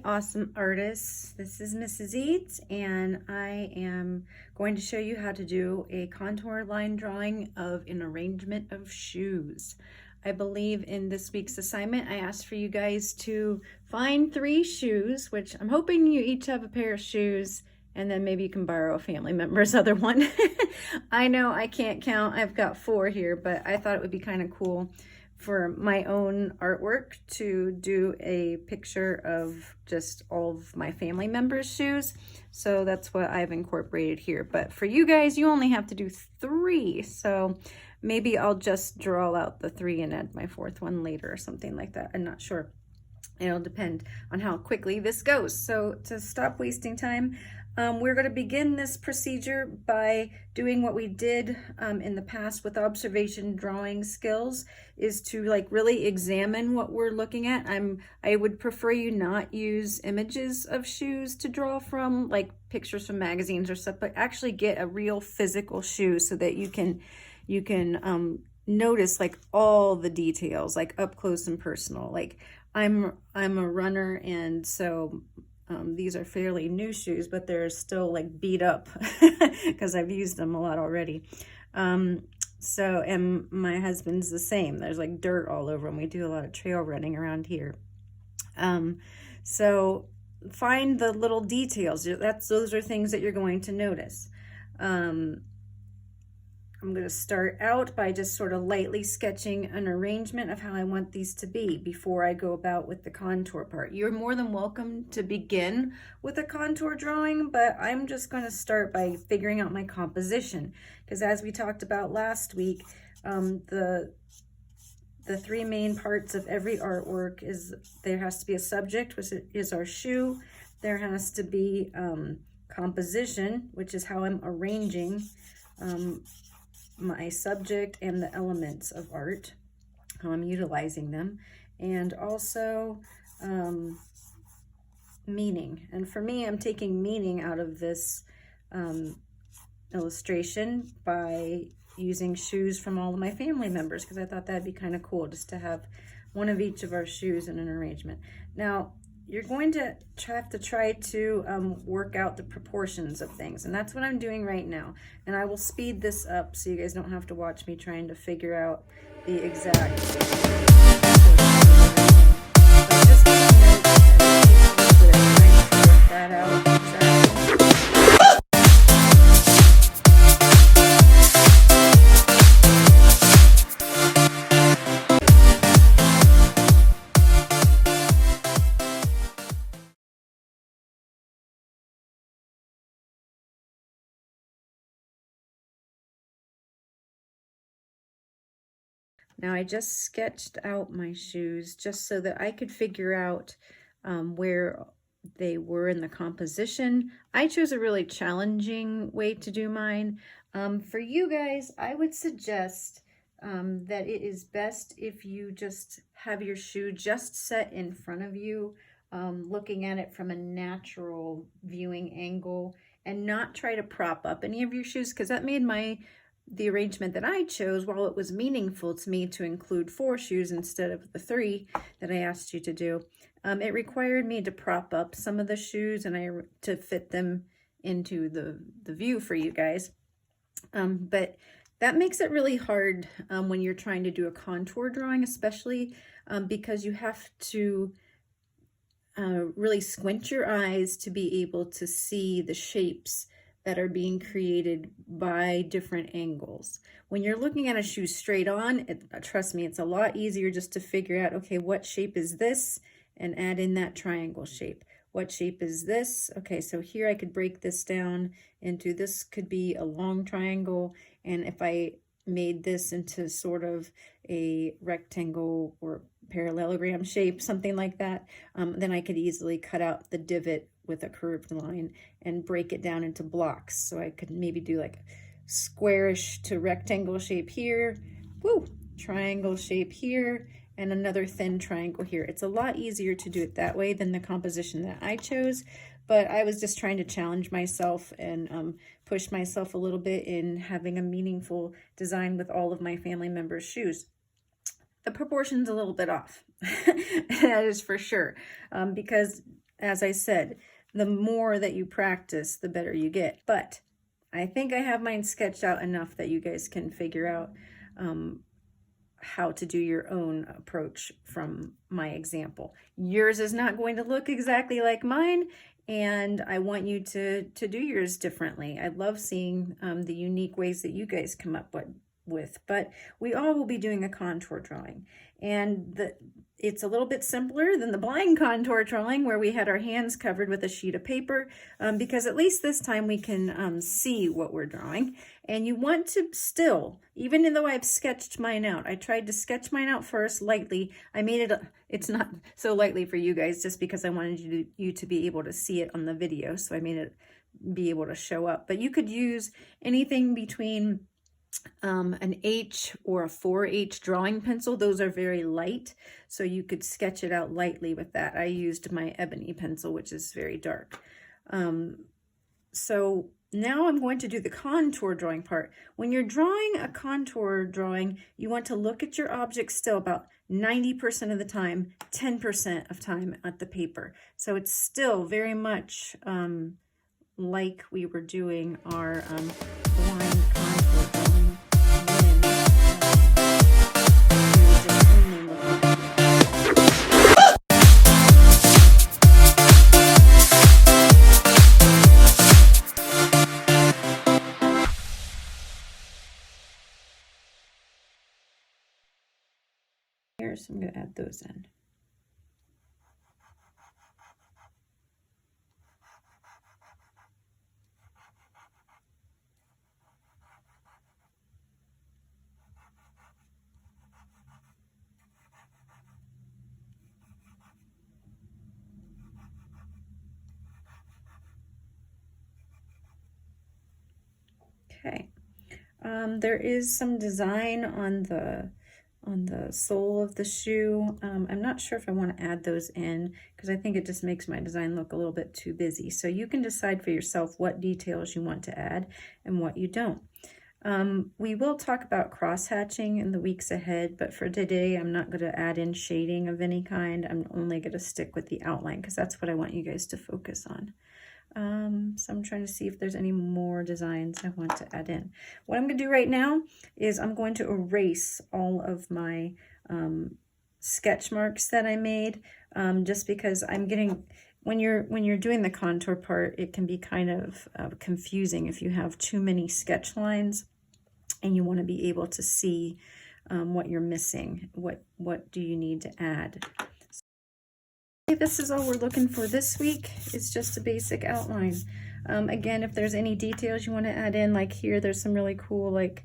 awesome artists. This is Mrs. Eads, and I am going to show you how to do a contour line drawing of an arrangement of shoes. I believe in this week's assignment I asked for you guys to find 3 shoes, which I'm hoping you each have a pair of shoes, and then maybe you can borrow a family member's other one. I know I can't count, I've got 4 here, but I thought it would be kind of cool for my own artwork to do a picture of just all of my family members' shoes. So that's what I've incorporated here. But for you guys, you only have to do 3. So maybe I'll just draw out the 3 and add my 4th one later or something like that. I'm not sure. It'll depend on how quickly this goes. So to stop wasting time, we're going to begin this procedure by doing what we did in the past with observation drawing skills, is to really examine what we're looking at. I would prefer you not use images of shoes to draw from, like pictures from magazines or stuff, but actually get a real physical shoe so that you can notice all the details, up close and personal. I'm a runner, and so these are fairly new shoes, but they're still beat up because I've used them a lot already. And my husband's the same. There's dirt all over him. We do a lot of trail running around here. So find the little details. Those are things that you're going to notice. I'm going to start out by just sort of lightly sketching an arrangement of how I want these to be before I go about with the contour part. You're more than welcome to begin with a contour drawing, but I'm just going to start by figuring out my composition, because as we talked about last week, the 3 main parts of every artwork is there has to be a subject, which is our shoe. There has to be composition, which is how I'm arranging my subject and the elements of art, how I'm utilizing them, and also meaning. And for me, I'm taking meaning out of this illustration by using shoes from all of my family members, because I thought that'd be kind of cool just to have one of each of our shoes in an arrangement. Now, you're going to have to try to work out the proportions of things, and that's what I'm doing right now. And I will speed this up so you guys don't have to watch me trying to figure out the exact that out. Now I just sketched out my shoes just so that I could figure out where they were in the composition. I chose a really challenging way to do mine. For you guys, I would suggest that it is best if you just have your shoe just set in front of you, looking at it from a natural viewing angle, and not try to prop up any of your shoes, because that made the arrangement that I chose, while it was meaningful to me to include 4 shoes instead of the 3 that I asked you to do, it required me to prop up some of the shoes and to fit them into the view for you guys. But that makes it really hard when you're trying to do a contour drawing, especially because you have to really squint your eyes to be able to see the shapes that are being created by different angles. When you're looking at a shoe straight on, trust me, it's a lot easier just to figure out, okay, what shape is this, and add in that triangle shape. What shape is this? Okay, so here I could break this down into, this could be a long triangle, and if I made this into sort of a rectangle or parallelogram shape, something like that, then I could easily cut out the divot with a curved line and break it down into blocks. So I could maybe do squarish to rectangle shape here, triangle shape here, and another thin triangle here. It's a lot easier to do it that way than the composition that I chose, but I was just trying to challenge myself and push myself a little bit in having a meaningful design with all of my family members' shoes. The proportion's a little bit off, that is for sure, because as I said, the more that you practice, the better you get. But I think I have mine sketched out enough that you guys can figure out how to do your own approach from my example. Yours is not going to look exactly like mine, and I want you to do yours differently. I love seeing the unique ways that you guys come up with, but we all will be doing a contour drawing, and it's a little bit simpler than the blind contour drawing where we had our hands covered with a sheet of paper, because at least this time we can see what we're drawing. And you want to still, even though I've sketched mine out, I tried to sketch mine out first lightly. I made it, it's not so lightly for you guys just because I wanted you to be able to see it on the video. So I made it be able to show up. But you could use anything between an H or a 4H drawing pencil. Those are very light, so you could sketch it out lightly with that. I used my ebony pencil, which is very dark. So now I'm going to do the contour drawing part. When you're drawing a contour drawing, you want to look at your object still about 90% of the time, 10% of time at the paper. So it's still very much like we were doing our blind contour drawing. So I'm going to add those in. Okay, there is some design on the sole of the shoe. I'm not sure if I want to add those in because I think it just makes my design look a little bit too busy. So you can decide for yourself what details you want to add and what you don't. We will talk about cross-hatching in the weeks ahead, but for today I'm not going to add in shading of any kind. I'm only going to stick with the outline because that's what I want you guys to focus on. So I'm trying to see if there's any more designs I want to add in. What I'm going to do right now is I'm going to erase all of my sketch marks that I made, just because I'm getting, when you're doing the contour part, it can be kind of confusing if you have too many sketch lines and you want to be able to see what you're missing, what do you need to add. This is all we're looking for this week. It's just a basic outline. Again, if there's any details you want to add in, like here, there's some really cool, like,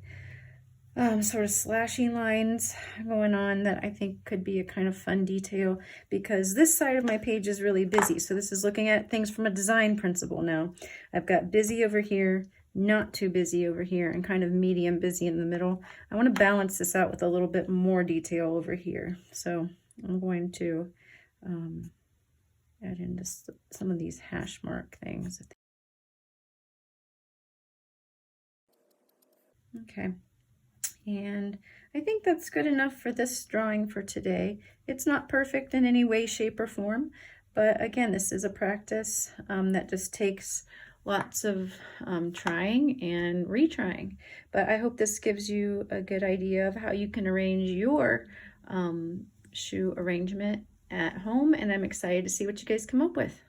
sort of slashing lines going on that I think could be a kind of fun detail, because this side of my page is really busy. So this is looking at things from a design principle now. I've got busy over here, not too busy over here, and kind of medium busy in the middle. I want to balance this out with a little bit more detail over here. So I'm going to add in just some of these hash mark things. Okay, and I think that's good enough for this drawing for today. It's not perfect in any way, shape, or form, but again, this is a practice that just takes lots of trying and retrying. But I hope this gives you a good idea of how you can arrange your shoe arrangement at home, and I'm excited to see what you guys come up with.